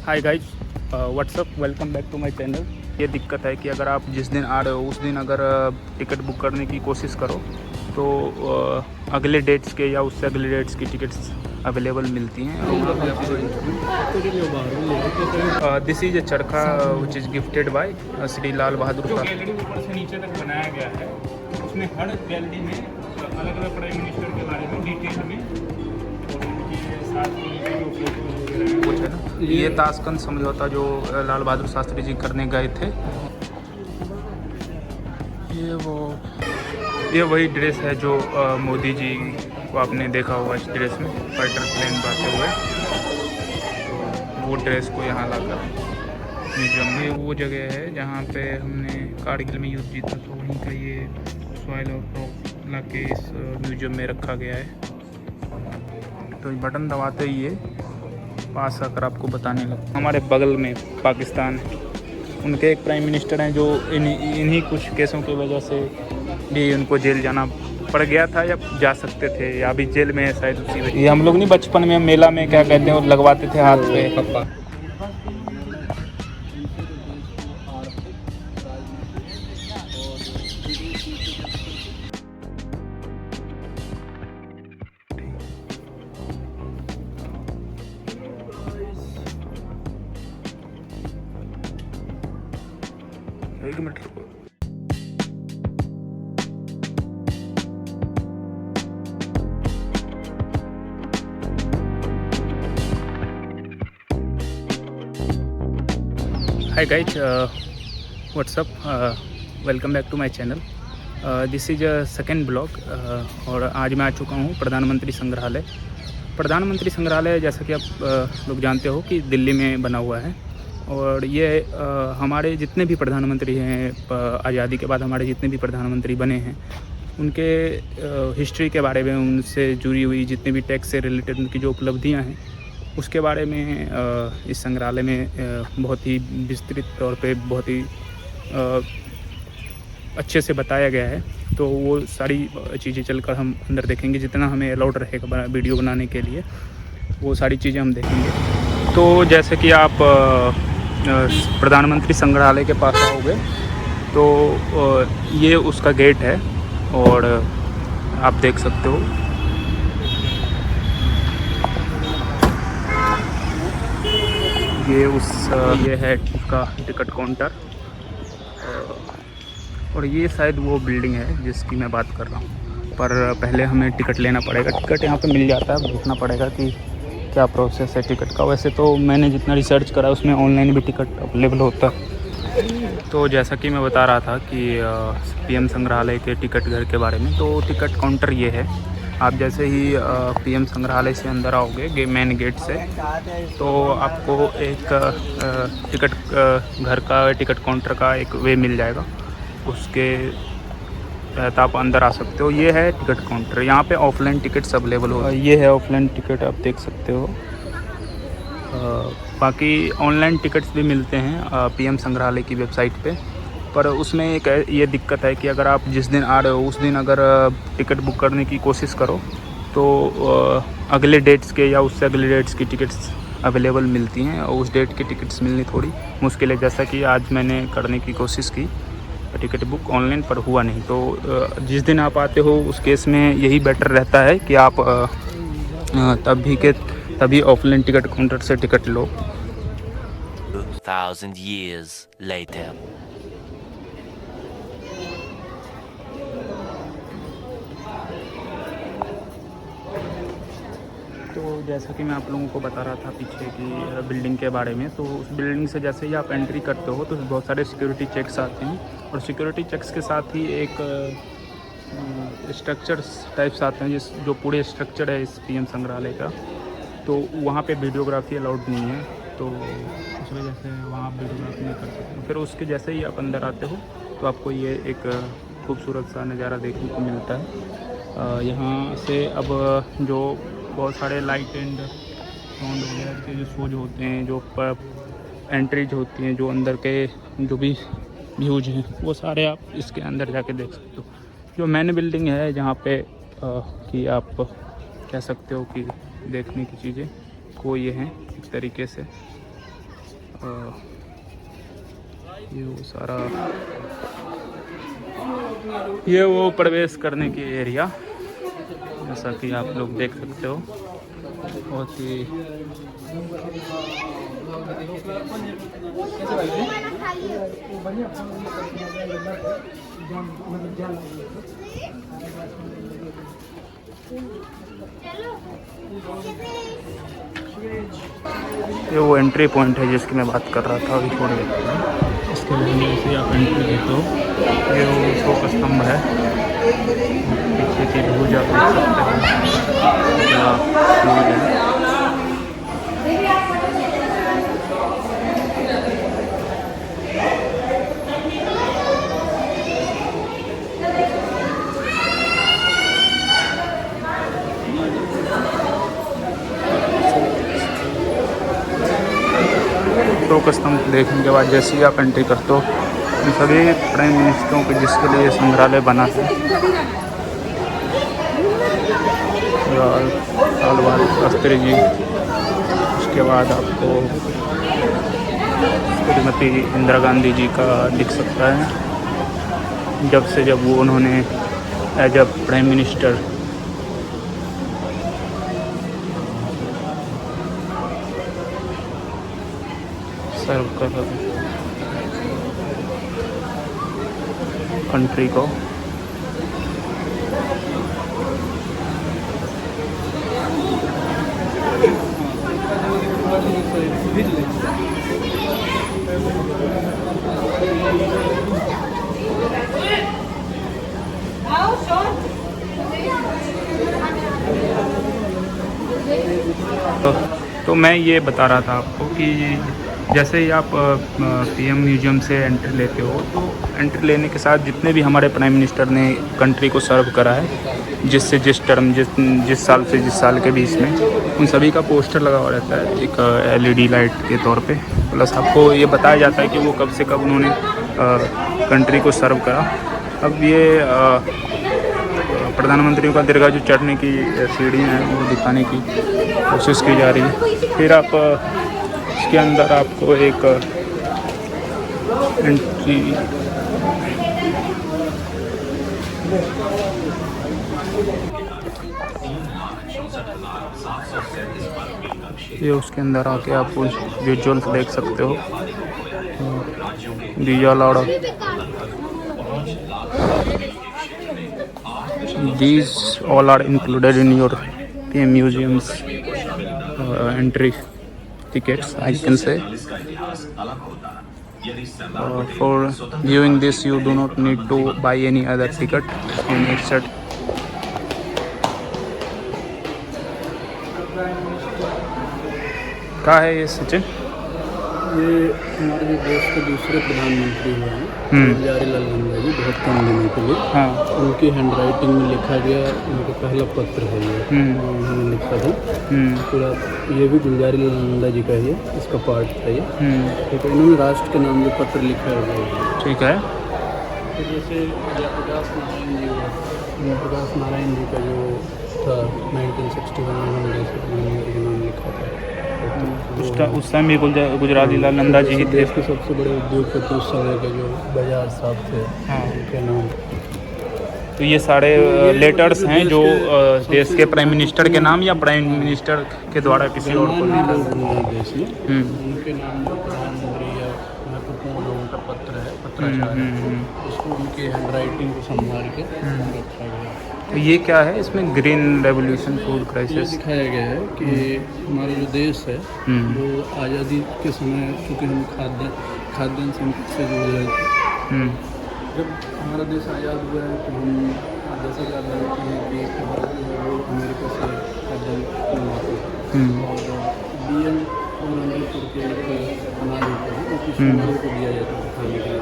Hi guys, what's up, welcome back to my channel. ये दिक्कत है कि अगर आप जिस दिन आ रहे हो उस दिन अगर टिकट बुक करने की कोशिश करो तो अगले डेट्स के या उससे अगले डेट्स की टिकट्स अवेलेबल मिलती हैं। This is a charkha which is gifted by Shri Lal Bahadur Shastri. ऊपर से नीचे तक बनाया गया है, उसमें हर गैलरी में अलग अलग प्राइम मिनिस्टर के बारे में डिटेल में और उनके साथ कुछ है ना। ये ताशकंद समझौता जो लाल बहादुर शास्त्री जी करने गए थे, ये वही ड्रेस है जो मोदी जी को आपने देखा होगा इस ड्रेस में फाइटर प्लेन उड़ाते हुए। तो वो ड्रेस को यहाँ लाकर म्यूजियम में, वो जगह है जहाँ पे हमने कारगिल में युद्ध जीता, तो वहीं का ये सॉइल और रॉक ला के इस म्यूजियम में रखा गया है। तो बटन दबाते ही ये पास आकर आपको बताने लगा। हमारे बगल में पाकिस्तान है, उनके एक प्राइम मिनिस्टर हैं जो इन्हीं कुछ केसों की वजह से भी उनको जेल जाना पड़ गया था या जा सकते थे, या अभी जेल में है शायद उसी वजह। ये हम लोग नहीं बचपन में मेला में क्या कहते हैं लगवाते थे हाथ पे पप्पा। एक मिनट रुको। Hi guys, what's up, welcome back to my channel. This is a second blog और आज मैं आ चुका हूँ प्रधानमंत्री संग्रहालय। प्रधानमंत्री संग्रहालय जैसा कि आप लोग जानते हो कि दिल्ली में बना हुआ है, और ये हमारे जितने भी प्रधानमंत्री हैं आज़ादी के बाद हमारे जितने भी प्रधानमंत्री बने हैं उनके हिस्ट्री के बारे में, उनसे जुड़ी हुई जितने भी टैक्स से रिलेटेड उनकी जो उपलब्धियां हैं उसके बारे में इस संग्रहालय में बहुत ही विस्तृत तौर पे बहुत ही अच्छे से बताया गया है। तो वो सारी चीज़ें चलकर हम अंदर देखेंगे, जितना हमें अलाउड रहेगा वीडियो बनाने के लिए वो सारी चीज़ें हम देखेंगे। तो जैसे कि आप प्रधानमंत्री संग्रहालय के पास आओगे तो ये उसका गेट है और आप देख सकते हो ये है उसका टिकट काउंटर, और ये शायद वो बिल्डिंग है जिसकी मैं बात कर रहा हूँ। पर पहले हमें टिकट लेना पड़ेगा। टिकट यहाँ पे मिल जाता है, देखना पड़ेगा कि क्या प्रोसेस है टिकट का। वैसे तो मैंने जितना रिसर्च करा उसमें ऑनलाइन भी टिकट अवेलेबल होता है। तो जैसा कि मैं बता रहा था कि पीएम संग्रहालय के टिकट घर के बारे में, तो टिकट काउंटर ये है। आप जैसे ही पीएम संग्रहालय से अंदर आओगे मेन गेट से, तो आपको एक टिकट घर का टिकट काउंटर का एक वे मिल जाएगा, उसके तहत आप अंदर आ सकते हो। ये है टिकट काउंटर, यहाँ पे ऑफलाइन टिकट्स अवेलेबल हो। ये है ऑफलाइन टिकट, आप देख सकते हो। बाकी ऑनलाइन टिकट्स भी मिलते हैं पीएम संग्रहालय की वेबसाइट पे, पर उसमें एक ये दिक्कत है कि अगर आप जिस दिन आ रहे हो उस दिन अगर टिकट बुक करने की कोशिश करो तो अगले डेट्स के या उससे अगले डेट्स की टिकट्स अवेलेबल मिलती हैं, और उस डेट की टिकट्स मिलनी थोड़ी मुश्किल है। जैसा कि आज मैंने करने की कोशिश की टिकट बुक ऑनलाइन, पर हुआ नहीं। तो जिस दिन आप आते हो उस केस में यही बेटर रहता है कि आप तभी ऑफलाइन टिकट काउंटर से टिकट लो। 2000 years later. तो जैसा कि मैं आप लोगों को बता रहा था पीछे की बिल्डिंग के बारे में, तो उस बिल्डिंग से जैसे ही आप एंट्री करते हो तो बहुत सारे सिक्योरिटी चेक्स आते हैं, और सिक्योरिटी चेक्स के साथ ही एक स्ट्रक्चर्स टाइप्स आते हैं जो पूरे स्ट्रक्चर है इस पीएम संग्रहालय का। तो वहाँ पे वीडियोग्राफी अलाउड नहीं है, तो उस वजह से वहाँ आप वीडियोग्राफी नहीं कर सकते। फिर उसके जैसे ही आप अंदर आते हो तो आपको ये एक खूबसूरत सा नज़ारा देखने को मिलता है। यहाँ से अब जो बहुत सारे लाइट एंड साउंड वगैरह के जो शोज होते हैं, जो एंट्रीज होती हैं, जो अंदर के जो भी व्यूज हैं, वो सारे आप इसके अंदर जाके देख सकते हो। जो मेन बिल्डिंग है जहाँ पे कि आप कह सकते हो कि देखने की चीज़ें वो ये हैं एक तरीके से। ये वो सारा, ये वो प्रवेश करने की एरिया, जैसा कि आप लोग देख सकते हो। बहुत ही ये वो एंट्री पॉइंट है जिसकी मैं बात कर रहा था अभी थोड़ी देर पहले। इसके लिए से आप एंट्री देते हो, ये वो अशोक स्तंभ है, पीछे की ध्वज आप देख सकते हो। अशोक स्तंभ देखने के बाद जैसे ही आप एंट्री करते हो, इन सभी प्राइम मिनिस्टरों के जिसके लिए संग्रहालय बना है, लाल बहादुर शास्त्री जी, उसके बाद आपको श्रीमती इंदिरा गांधी जी का दिख सकता है, जब वो उन्होंने एज अ प्राइम मिनिस्टर सर्व कर कंट्री को। तो मैं ये बता रहा था आपको कि जैसे ही आप पीएम म्यूजियम से एंट्री लेते हो, तो एंट्री लेने के साथ जितने भी हमारे प्राइम मिनिस्टर ने कंट्री को सर्व करा है, जिस टर्म जिस साल से जिस साल के बीच में, उन सभी का पोस्टर लगा हुआ रहता है एक एलईडी लाइट के तौर पे। प्लस आपको ये बताया जाता है कि वो कब से कब उन्होंने कंट्री को सर्व करा। अब ये प्रधानमंत्रियों का दीर्घायु चढ़ने की सीढ़ियाँ हैं, वो दिखाने की कोशिश की जा रही है। फिर आप इसके अंदर आपको एक एंट्री, ये उसके अंदर आके आप विजुअल्स देख सकते हो। These all are included in your PM museum's entry tickets, I can say. For viewing this, you do not need to buy any other ticket. It's a क्या है ये सचिन? ये हमारे जो देश के दूसरे प्रधानमंत्री हुए हैं गुलजारीलाल नंदा जी, बहुत कम दिनों के लिए। हाँ। उनकी हैंडराइटिंग में लिखा गया उनका पहला पत्र है ये, उन्होंने लिखा था पूरा। ये भी गुलजारीलाल नंदा जी का ही है, इसका पार्ट था ये। ठीक है, इन्होंने राष्ट्र के नाम जो पत्र लिखा है। ठीक है। तो जैसे प्रकाश नारायण जी का जो था 1961 में उन्होंने नाम लिखा था। उस टाइम भी गुजरातीलाल नंदा जी ही थे। देश के सबसे बड़े उद्योगपति उस समय के जो बजाज साहब थे, उनके नाम। तो ये सारे लेटर्स हैं जो देश के प्राइम मिनिस्टर के नाम या प्राइम मिनिस्टर के द्वारा किसी और को देश में उनके नाम जो प्रधानमंत्री या महत्वपूर्ण लोगों का पत्र है, पत्राचार है, उसको उनकी हैंडराइटिंग को संभाल के रखा गया। तो ये क्या है इसमें? ग्रीन रेवोल्यूशन, फूड क्राइसिस दिखाया गया है कि हमारा जो देश है वो आज़ादी के समय, चूँकि हम खाद्यान्न संकट से जूझ रहे थे। जब हमारा देश आज़ाद हुआ है तो हम जैसे कि आप जानते हैं कि भारत जो है वो अमेरिका से खाद्यान्न मंगवाते हैं, और BN और अमृतपुर के अनाज होते हैं वो किसानों को दिया जाता है खाने के लिए,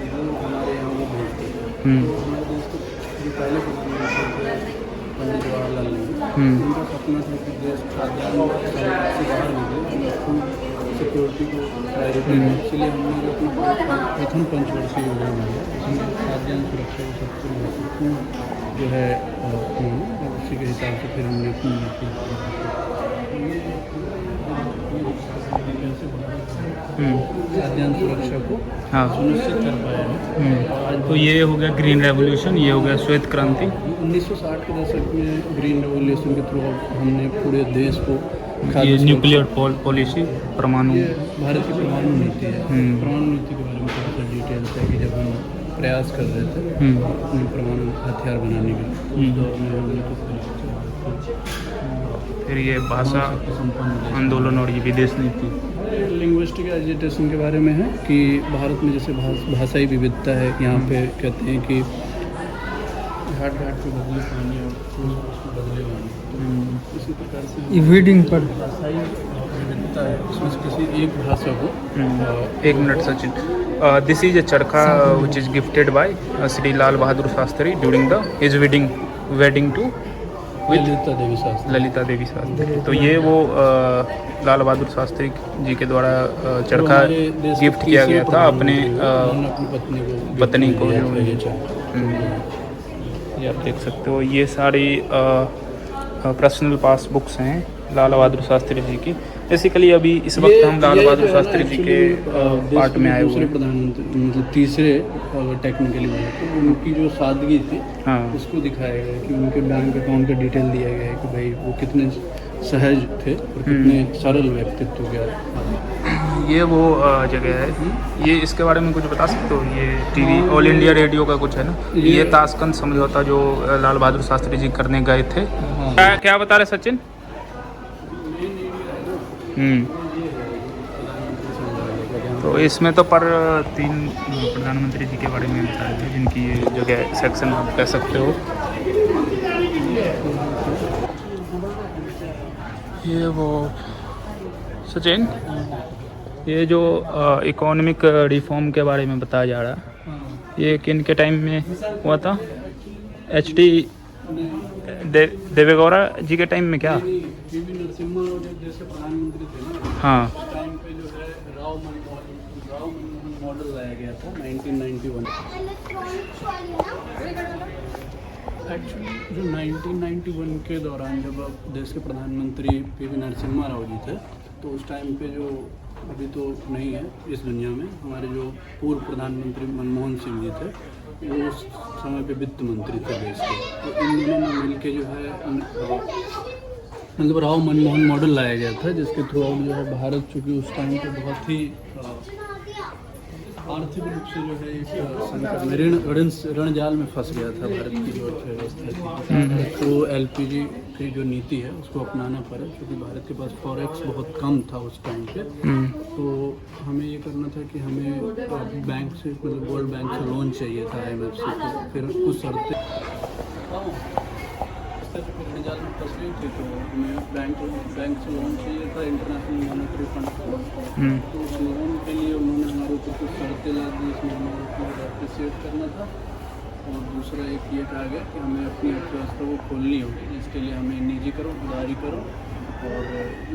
तो वो हमारे यहाँ वो भेजते हैं। हमारे देश के जो पहले प्रधानमंत्री थे पंडित जवाहरलाल नेहरू, उनका सपना था कि देश खाद्यान्न से बाहर निकले, फूड सिक्योरिटी को प्रायोरिटी है। इसलिए हमने जो अपना प्रथम पंचवर्षीय योजना है उसमें खाद्यान्न सुरक्षा को सबसे महत्वपूर्ण जो है उसी के हिसाब से फिर हमने खाद्यान्न सुरक्षा को हाँ। सुनिश्चित कर पाए हैं। तो ये हो गया ग्रीन रेवोल्यूशन, ये हो गया श्वेत क्रांति। 1960 के दशक में ग्रीन रेवोल्यूशन के थ्रू हमने पूरे देश को ये न्यूक्लियर पॉलिसी, परमाणु, ये भारत की परमाणु नीति है। परमाणु नीति के बारे में थोड़ा सा डिटेल्स है कि जब हम प्रयास कर रहे थे अपने परमाणु हथियार बनाने के उस दौर में हमने फिर ये भाषा आंदोलन और ये विदेश नीति। लिंग्विस्टिक एजिटेशन के बारे में है कि भारत में जैसे भाषाई विविधता है, यहाँ पे कहते हैं कि घाट घाट पे बदले पानी और फूल उसको बदले पानी। इसी प्रकार से रीडिंग पर भाषाई विविधता है, उसमें से किसी एक भाषा को 1 minute Sachin. This is a charkha which is gifted by Shri Lal Bahadur Shastri during the his wedding to Lalita Devi Shastri. तो ये वो लाल बहादुर शास्त्री जी के द्वारा चरखा गिफ्ट किया गया था अपने पत्नी को। ये आप देख सकते हो, ये सारी पर्सनल पासबुक्स हैं लाल बहादुर शास्त्री जी की। बेसिकली अभी इस वक्त हम लाल बहादुर शास्त्री जी के पार्ट में आए हुए हैं। प्रधानमंत्री मतलब तीसरे टेक्निकली तो उनकी जो सादगी थी उसको दिखाया गया कि उनके बैंक अकाउंट का डिटेल दिया गया है कि भाई वो कितने सहज थे और कितने सरल व्यक्तित्व के। ये वो जगह है, ये इसके बारे में कुछ बता सकते हो? ये टीवी ऑल इंडिया रेडियो का कुछ है ना, ये ताशकंद समझौता जो लाल बहादुर शास्त्री जी करने गए थे। क्या बता रहे सचिन? तो इसमें तो पर 3 प्रधानमंत्री जी के बारे में बताया थे जिनकी ये जगह सेक्शन आप कह सकते हो। ये वो सचिन, ये जो इकोनॉमिक रिफॉर्म के बारे में बताया जा रहा है, ये किन के टाइम में हुआ था? HD देवेगौड़ा जी के टाइम में क्या? पीवी नरसिम्हा राव जैसे प्रधानमंत्री थे ना, हाँ, उस टाइम पे जो है राव मनमोहन मॉडल लाया गया था 1991। एक्चुअली जो 1991 के दौरान जब देश के प्रधानमंत्री पीवी नरसिम्हा राव जी थे, तो उस टाइम पे जो अभी तो नहीं है इस दुनिया में, हमारे जो पूर्व प्रधानमंत्री मनमोहन सिंह जी थे, वो उस समय पे वित्त मंत्री थे देश के। तो इन दोनों ने मिल के जो है मतलब राव मनमोहन मॉडल लाया गया था, जिसके थ्रू जो है भारत चूँकि उस टाइम पे बहुत ही आर्थिक रूप से जो है एक संकट में ऋण जाल में फंस गया था भारत की जो अर्थव्यवस्था थी। तो LPG की जो नीति है उसको अपनाना पड़ा, क्योंकि भारत के पास फॉरेक्स बहुत कम था उस टाइम पे। तो हमें ये करना था कि हमें बैंक से मतलब वर्ल्ड बैंक से लोन चाहिए था, IMF से। तो फिर कुछ शर्तें ऋण जाल में फंस गई थी, तो हमें बैंक से लोन चाहिए था इंटरनेशनल मॉनेटरी फंड से। तो उस लोन के लिए उन्होंने हमारे ऊपर कुछ शर्तें ला दी, इसमें हमें उसको एप्रिसिएट करना था। और दूसरा एक ये कहा गया कि हमें अपनी अर्थव्यवस्था को खोलनी होगी, जिसके लिए हमें निजीकरण, उदारी करो, और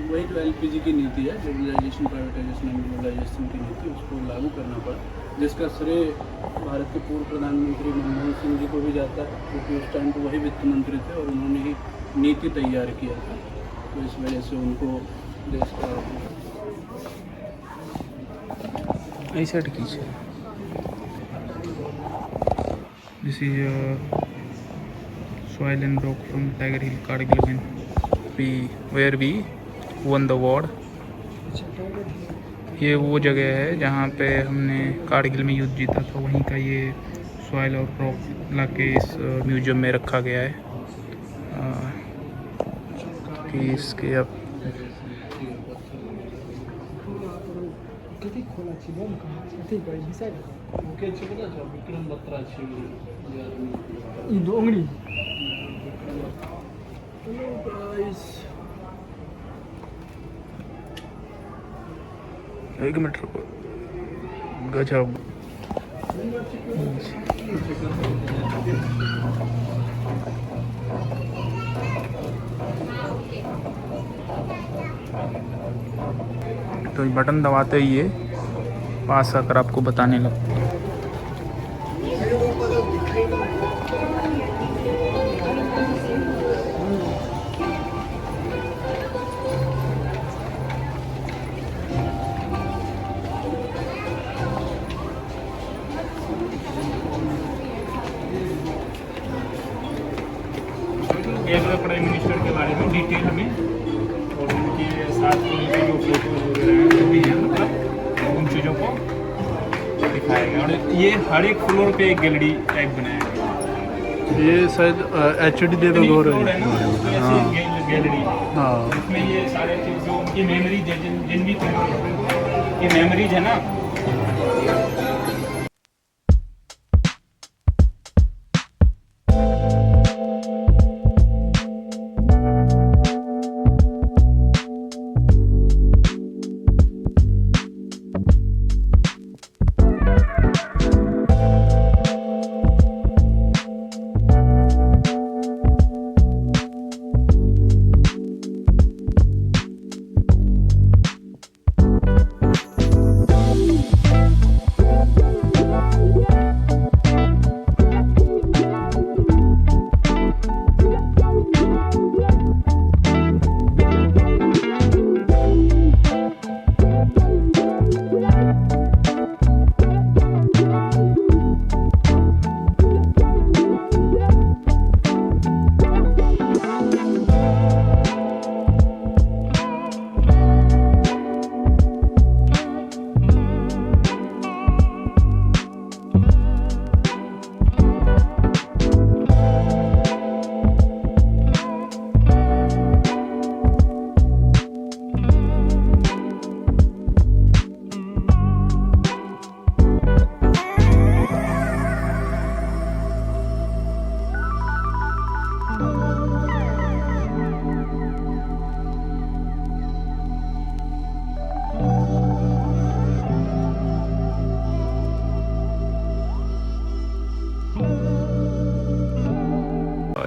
वही जो LPG की नीति है, ग्लोबलाइजेशन, प्राइवेटाइजेशन एंड ग्लोबलाइजेशन की नीति, उसको लागू करना पड़ा, जिसका श्रेय भारत के पूर्व प्रधानमंत्री मनमोहन सिंह जी को भी जाता है, क्योंकि उस टाइम तो वही वित्त मंत्री थे और उन्होंने ही नीति तैयार किया था। तो इस वजह से उनको देश का ऐसा कीजिए। This is soil and rock from Tiger Hill, Kargil, where we won the war। ये वो जगह है जहाँ पे हमने कारगिल में युद्ध जीता था, वहीं का ये सॉइल और रॉक ला के इस म्यूजियम में रखा गया है कि इसके अब विक्रम बत्रा एक मिनट रुको, गजब। तो बटन दबाते ही ये पास आकर आपको बताने लगता है। डिटेल में, और उनके साथ उनके जो फोटोज वगैरह हैं जो भी हैं, मतलब उन चीज़ों को दिखाया गया। और ये हर एक फ्लोर पे एक गैलरी टाइप बनाया गया। ये शायद HD देवगौर फ्लोर है। है ना, तो ऐसी गैलरी, हाँ इसमें ये सारे चीज़ जो उनकी मेमोरीज है, जिन भी की मेमोरीज है ना।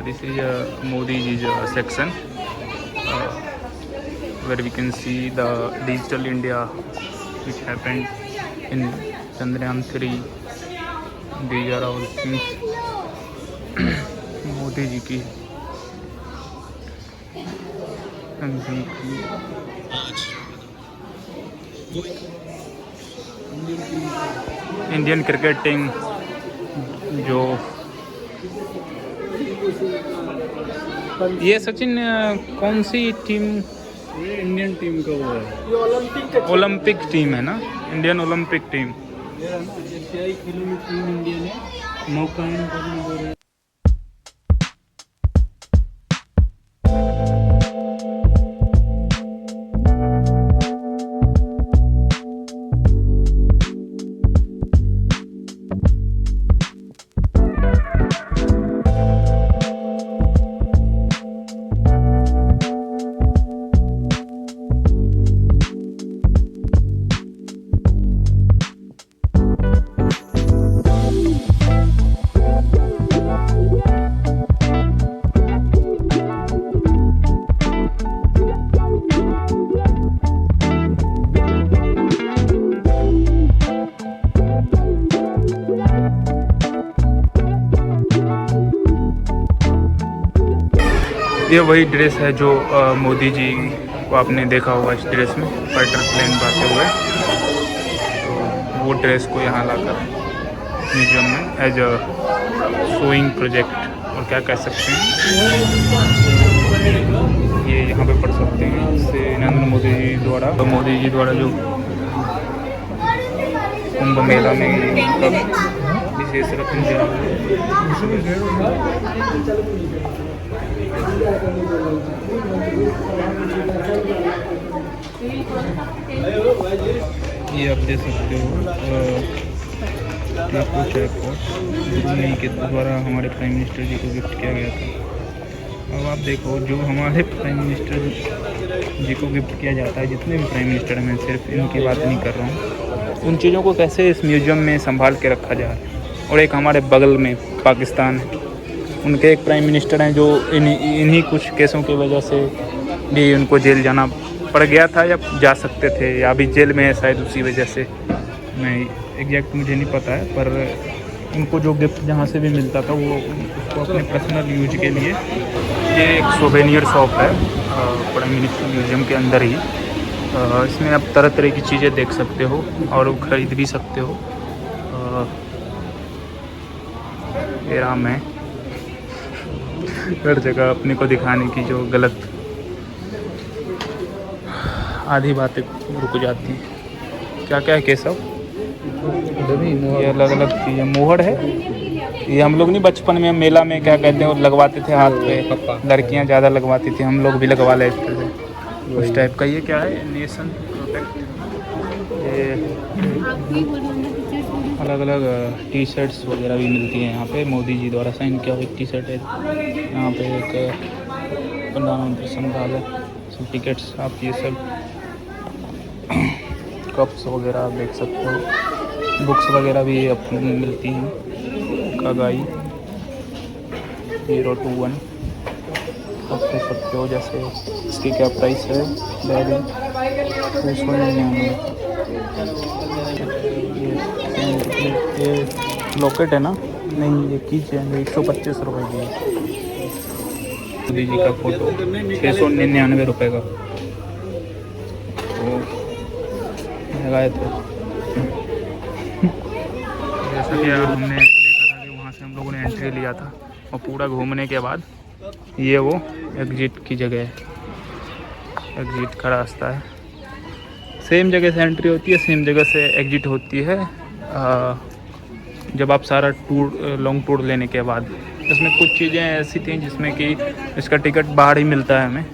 This is Modi ji's section where we can see the digital India which happened in Chandrayaan 3. These are all things Modi ji की इंडियन क्रिकेट टीम जो ये सचिन कौन सी टीम? ये इंडियन टीम का वो है, ओलंपिक टीम है ना, इंडियन ओलंपिक टीम। ये है ना एशियाई खेलों में टीम इंडिया ने नौकायन करने हो रहे। ये वही ड्रेस है जो मोदी जी को आपने देखा होगा इस ड्रेस में फाइटर प्लेन आते हुए, तो वो ड्रेस को यहाँ लाकर म्यूजियम में एज अ शोइंग प्रोजेक्ट और क्या कह सकते हैं, ये यहाँ पे पढ़ सकते हैं। इससे नरेंद्र मोदी जी द्वारा जो कुंभ मेला में विशेष रत्न दिया ये आप देख सकते हो कुछ गुरुनी के द्वारा हमारे प्राइम मिनिस्टर जी को गिफ्ट किया गया था। अब आप देखो जो हमारे प्राइम मिनिस्टर जी को गिफ्ट किया जाता है, जितने भी प्राइम मिनिस्टर हैं, मैं सिर्फ इनकी बात नहीं कर रहा हूँ, उन चीज़ों को कैसे इस म्यूज़ियम में संभाल के रखा जा रहा है। और एक हमारे बगल में पाकिस्तान है, उनके एक प्राइम मिनिस्टर हैं जो इन्हीं कुछ केसों की वजह से भी उनको जेल जाना पड़ गया था, या जा सकते थे, या अभी जेल में है शायद उसी वजह से, मैं एग्जैक्ट मुझे नहीं पता है। पर उनको जो गिफ्ट जहाँ से भी मिलता था वो उसको अपने पर्सनल यूज के लिए, ये एक सोवेनियर शॉप है प्राइम मिनिस्टर म्यूज़ियम के अंदर ही। इसमें आप तरह तरह की चीज़ें देख सकते हो और ख़रीद भी सकते हो। ये राम है, हर जगह अपने को दिखाने की जो गलत आधी बातें रुक जाती हैं। क्या क्या है केशव? ये अलग अलग चीज़ें, मोहर है। ये हम लोग नहीं बचपन में मेला में क्या कहते हैं वो लगवाते थे हाथ पे, लड़कियां ज़्यादा लगवाती थी, हम लोग भी लगवा लेते थे उस टाइप का। ये क्या है? Nation protect. ये अलग अलग टी शर्ट्स वगैरह भी मिलती हैं यहाँ पे, मोदी जी द्वारा साइन किया हुआ एक टी शर्ट है। यहाँ पे एक प्रधानमंत्री संग्रहालय, सब टिकट्स आप ये सब कप्स वगैरह आप देख सकते हो। बुक्स वगैरह भी मिलती हैं। कागाई 021 आप देख सकते हो। जैसे इसकी क्या प्राइस है? डायरी 299। ये लॉकेट है ना? नहीं, ये की चेन 125 रुपये की है। मोदी जी का फोटो 699 रुपये का। तो लगाए थे। जैसा कि हमने देखा था कि वहाँ से हम लोगों ने एंट्री लिया था और पूरा घूमने के बाद ये वो एग्जिट की जगह है, एग्जिट का रास्ता है। सेम जगह से एंट्री होती है, सेम जगह से एग्जिट होती है। जब आप सारा टूर लॉन्ग टूर लेने के बाद, इसमें कुछ चीज़ें ऐसी थी जिसमें कि इसका टिकट बाहर ही मिलता है हमें,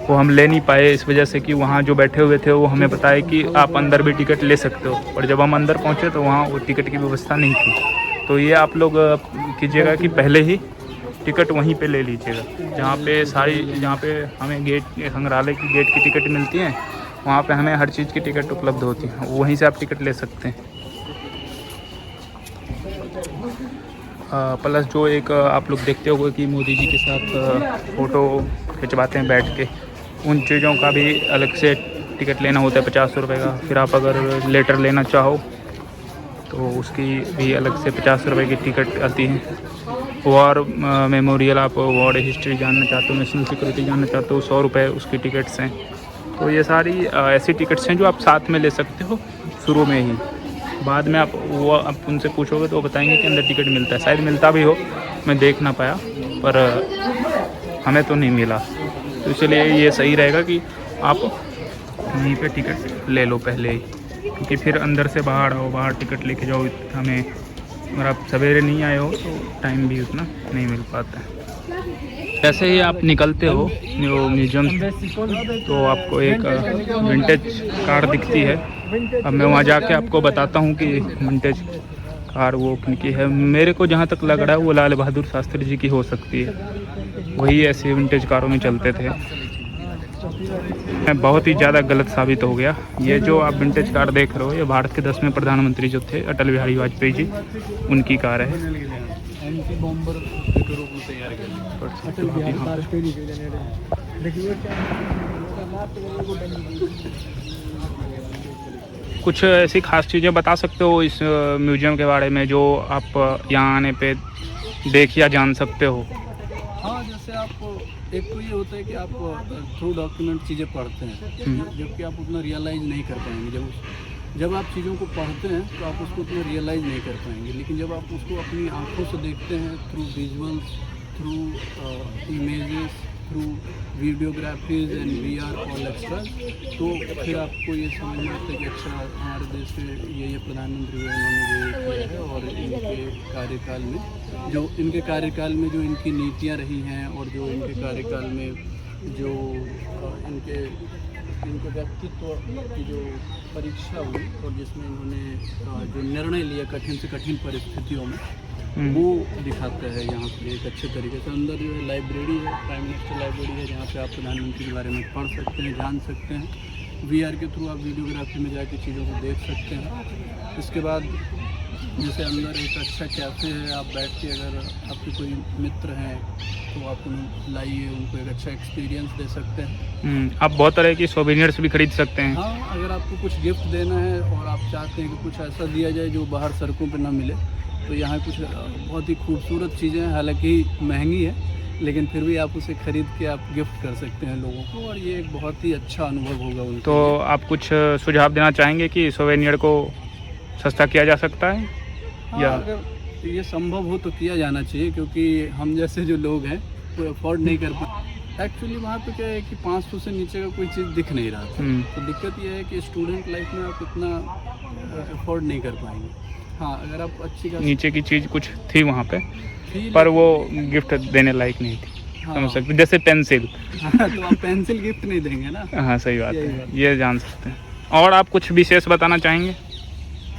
वो हम ले नहीं पाए इस वजह से कि वहाँ जो बैठे हुए थे वो हमें बताए कि आप अंदर भी टिकट ले सकते हो, और जब हम अंदर पहुँचे तो वहाँ वो टिकट की व्यवस्था नहीं थी। तो ये आप लोग कीजिएगा कि पहले ही टिकट वहीं पे ले लीजिएगा, जहाँ पे हमें गेट संग्रहालय की गेट की टिकट मिलती है, वहाँ पे हमें हर चीज़ की टिकट उपलब्ध होती है, वहीं से आप टिकट ले सकते हैं। प्लस जो एक आप लोग देखते होंगे कि मोदी जी के साथ फ़ोटो खिंचवाते हैं बैठ के, उन चीज़ों का भी अलग से टिकट लेना होता है 50 रुपये का। फिर आप अगर लेटर लेना चाहो तो उसकी भी अलग से 50 रुपये की टिकट आती है। वॉर मेमोरियल, आप वॉर हिस्ट्री जानना चाहते हो, नेशनल सिक्योरिटी जानना चाहते हो, 100 रुपये उसकी टिकट्स हैं। तो ये सारी ऐसी टिकट्स हैं जो आप साथ में ले सकते हो शुरू में ही। बाद में आप उनसे पूछोगे तो वो बताएंगे कि अंदर टिकट मिलता है, शायद मिलता भी हो, मैं देख ना पाया, पर हमें तो नहीं मिला। तो इसलिए ये सही रहेगा कि आप वहीं पे टिकट ले लो पहले ही, क्योंकि फिर अंदर से बाहर आओ, बाहर टिकट लेके जाओ। हमें अगर आप सवेरे नहीं आए हो तो टाइम भी उतना नहीं मिल पाता है। जैसे ही आप निकलते हो म्यूजियम तो आपको एक विंटेज कार दिखती है। अब मैं वहाँ जाके आपको बताता हूँ कि विंटेज कार वो किनकी है। मेरे को जहाँ तक लग रहा है वो लाल बहादुर शास्त्री जी की हो सकती है, वही ऐसी विंटेज कारों में चलते थे। बहुत ही ज़्यादा गलत साबित हो गया। ये जो आप विंटेज कार देख रहे हो, ये भारत के 10वें प्रधानमंत्री जो थे अटल बिहारी वाजपेयी जी, उनकी कार है। कुछ ऐसी खास चीज़ें बता सकते हो इस म्यूजियम के बारे में जो आप यहाँ आने पे देख या जान सकते हो? हाँ, जैसे आप एक तो ये होता है कि आप थ्रू डॉक्यूमेंट चीज़ें पढ़ते हैं, जबकि आप उतना रियलाइज़ नहीं कर पाएंगे। जब आप चीज़ों को पढ़ते हैं तो आप उसको उतना रियलाइज़ नहीं कर पाएंगे, लेकिन जब आप उसको अपनी आंखों से देखते हैं, through visuals, through images, through videographies and VR all extra, तो फिर आपको ये समझ में आता है कि अच्छा हमारे देश के ये प्रधानमंत्री हुए, उन्होंने ये किया है, और इनके कार्यकाल में जो इनकी नीतियाँ रही हैं, और जो इनके कार्यकाल में जो इनके व्यक्तित्व की जो परीक्षा हुई, और जिसमें इन्होंने जो निर्णय लिया कठिन से कठिन परिस्थितियों में, वो दिखाता है यहाँ पे एक अच्छे तरीके से। अंदर जो है लाइब्रेरी है, प्राइम मिनिस्टर लाइब्रेरी है, जहाँ पे आप प्रधानमंत्री के बारे में पढ़ सकते हैं, जान सकते हैं। VR के थ्रू आप वीडियोग्राफी में जाके चीज़ों को देख सकते हैं। इसके बाद जैसे अंदर एक अच्छा कैफ़े है, आप बैठ के अगर आपके कोई मित्र हैं तो आप उन्हें लाइए, उनको एक अच्छा एक्सपीरियंस दे सकते हैं। आप बहुत तरह की सोवेनियर्स भी खरीद सकते हैं। हाँ, अगर आपको कुछ गिफ्ट देना है और आप चाहते हैं कि कुछ ऐसा दिया जाए जो बाहर सड़कों पे ना मिले, तो यहाँ कुछ बहुत ही खूबसूरत चीज़ें हैं, हालांकि महंगी है, लेकिन फिर भी आप उसे ख़रीद के आप गिफ्ट कर सकते हैं लोगों को, और ये एक बहुत ही अच्छा अनुभव होगा उनको। तो आप कुछ सुझाव देना चाहेंगे कि सोवेनियर को सस्ता किया जा सकता है? हाँ, या अगर ये संभव हो तो किया जाना चाहिए, क्योंकि हम जैसे जो लोग हैं वो अफोर्ड नहीं कर पाते। एक्चुअली वहाँ पे क्या है कि 500 से नीचे का कोई चीज़ दिख नहीं रहा था। तो दिक्कत ये है कि स्टूडेंट लाइफ में आप इतना अफोर्ड नहीं कर पाएंगे। हाँ, अगर आप अच्छी नीचे की चीज़ कुछ थी वहाँ पे, फील पर वो गिफ्ट देने लायक नहीं थी। हाँ, समझ सकते, जैसे पेंसिल। हाँ, तो आप पेंसिल गिफ्ट नहीं देंगे ना। हाँ सही बात यही है, बात। ये जान सकते हैं। और आप कुछ विशेष बताना चाहेंगे?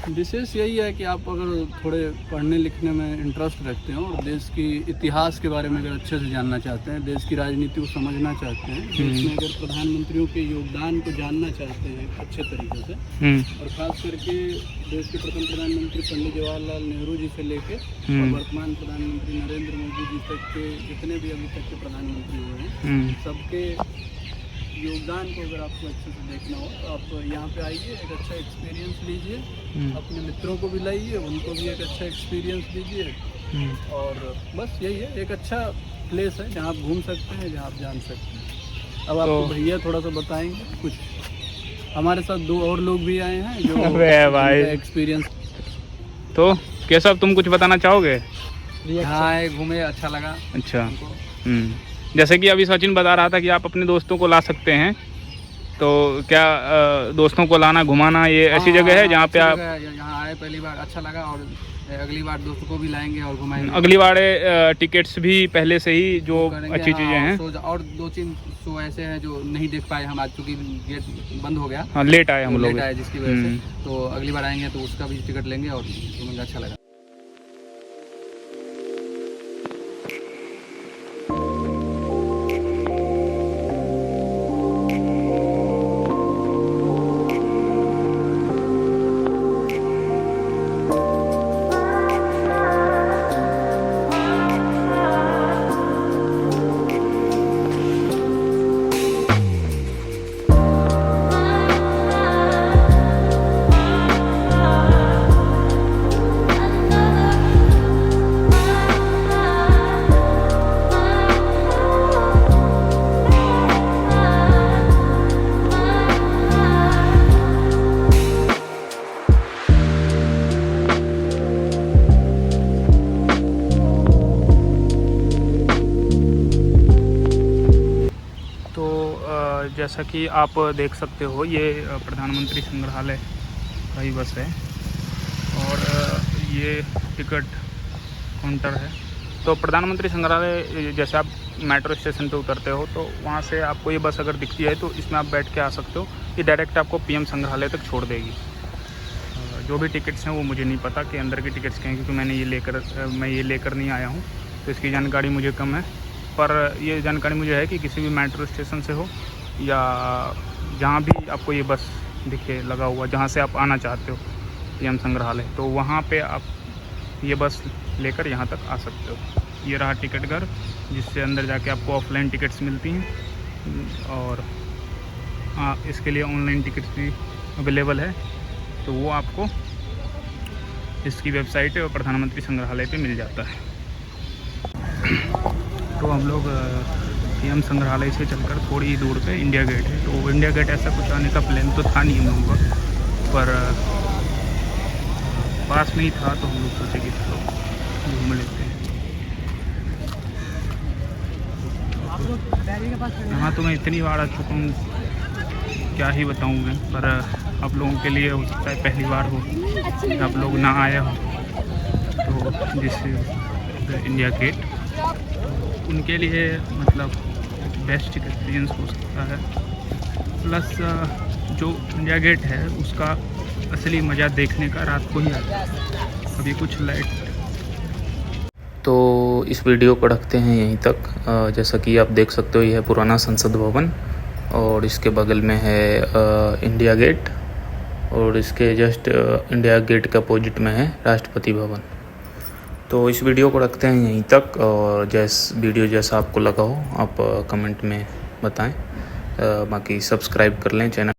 विशेष यही है कि आप अगर थोड़े पढ़ने लिखने में इंटरेस्ट रखते हो और देश की इतिहास के बारे में अगर अच्छे से जानना चाहते हैं, देश की राजनीति को समझना चाहते हैं, देश में अगर प्रधानमंत्रियों के योगदान को जानना चाहते हैं अच्छे तरीके से, और ख़ास करके देश के प्रथम प्रधानमंत्री पंडित जवाहरलाल नेहरू जी से लेके और वर्तमान प्रधानमंत्री नरेंद्र मोदी जी तक के जितने भी अभी तक के प्रधानमंत्री हुए हैं, सबके योगदान को अगर आपको अच्छे से देखना हो तो आप यहाँ पे आइए, एक अच्छा एक्सपीरियंस लीजिए, अपने मित्रों को भी लाइए, उनको भी एक अच्छा एक्सपीरियंस दीजिए। और बस यही है, एक अच्छा प्लेस है जहाँ आप घूम सकते हैं, जहाँ आप जान सकते हैं। अब आपको भैया थोड़ा सा बताएंगे कुछ। हमारे साथ 2 और लोग भी आए हैं जो भाई एक्सपीरियंस। तो कैसा, तुम कुछ बताना चाहोगे? हाँ, घूमे, अच्छा लगा। अच्छा। जैसे कि अभी सचिन बता रहा था कि आप अपने दोस्तों को ला सकते हैं, तो क्या दोस्तों को लाना घुमाना ये ऐसी जगह है जहाँ पे आप यहाँ आए पहली बार, अच्छा लगा, और अगली बार दोस्तों को भी लाएंगे और घुमाएंगे। अगली बार टिकट्स भी पहले से ही जो अच्छी चीज़ें हैं, और 2-3 शो ऐसे हैं जो नहीं देख पाए हम आज, चूँकि गेट बंद हो गया। हाँ, लेट आए हम लोग, लेट आए जिसकी वजह से। तो अगली बार आएंगे तो उसका भी टिकट लेंगे और मुझे अच्छा लगा। जैसा कि आप देख सकते हो, ये प्रधानमंत्री संग्रहालय का ही बस है और ये टिकट काउंटर है। तो प्रधानमंत्री संग्रहालय, जैसे आप मेट्रो स्टेशन पे उतरते हो तो वहाँ से आपको ये बस अगर दिखती है तो इसमें आप बैठ के आ सकते हो। ये डायरेक्ट आपको पीएम संग्रहालय तक छोड़ देगी। जो भी टिकट्स हैं वो मुझे नहीं पता कि अंदर की टिकट्स क्या हैं, क्योंकि मैं ये लेकर नहीं आया हूँ, तो इसकी जानकारी मुझे कम है। पर ये जानकारी मुझे है कि किसी भी मेट्रो स्टेशन से हो या जहाँ भी आपको ये बस दिखे लगा हुआ, जहाँ से आप आना चाहते हो पीएम संग्रहालय, तो वहाँ पे आप ये बस लेकर यहाँ तक आ सकते हो। ये रहा टिकट घर, जिससे अंदर जाके आपको ऑफलाइन टिकट्स मिलती हैं और इसके लिए ऑनलाइन टिकट्स भी अवेलेबल है, तो वो आपको इसकी वेबसाइट और प्रधानमंत्री संग्रहालय पे मिल जाता है। तो हम लोग पीएम संग्रहालय से चलकर थोड़ी दूर पे इंडिया गेट है। तो इंडिया गेट ऐसा कुछ आने का प्लान तो था नहीं हम लोगों का, पर पास में ही था तो हम लोग सोचे कि चलो घूम लेते हैं। यहाँ तो मैं इतनी बार आ चुका हूँ, क्या ही बताऊँ मैं, पर आप लोगों के लिए हो सकता है पहली बार हो, आप लोग ना आए हो, तो दिस इज इंडिया गेट, उनके लिए मतलब बेस्ट एक्सपीरियंस हो सकता है। प्लस जो इंडिया गेट है उसका असली मज़ा देखने का रात को ही आता है, अभी कुछ लाइट। तो इस वीडियो को रखते हैं यहीं तक। जैसा कि आप देख सकते हो, यह है पुराना संसद भवन और इसके बगल में है इंडिया गेट, और इसके जस्ट इंडिया गेट के अपोजिट में है राष्ट्रपति भवन। तो इस वीडियो को रखते हैं यहीं तक, और वीडियो जैसा आपको लगा हो आप कमेंट में बताएं। बाकी सब्सक्राइब कर लें चैनल।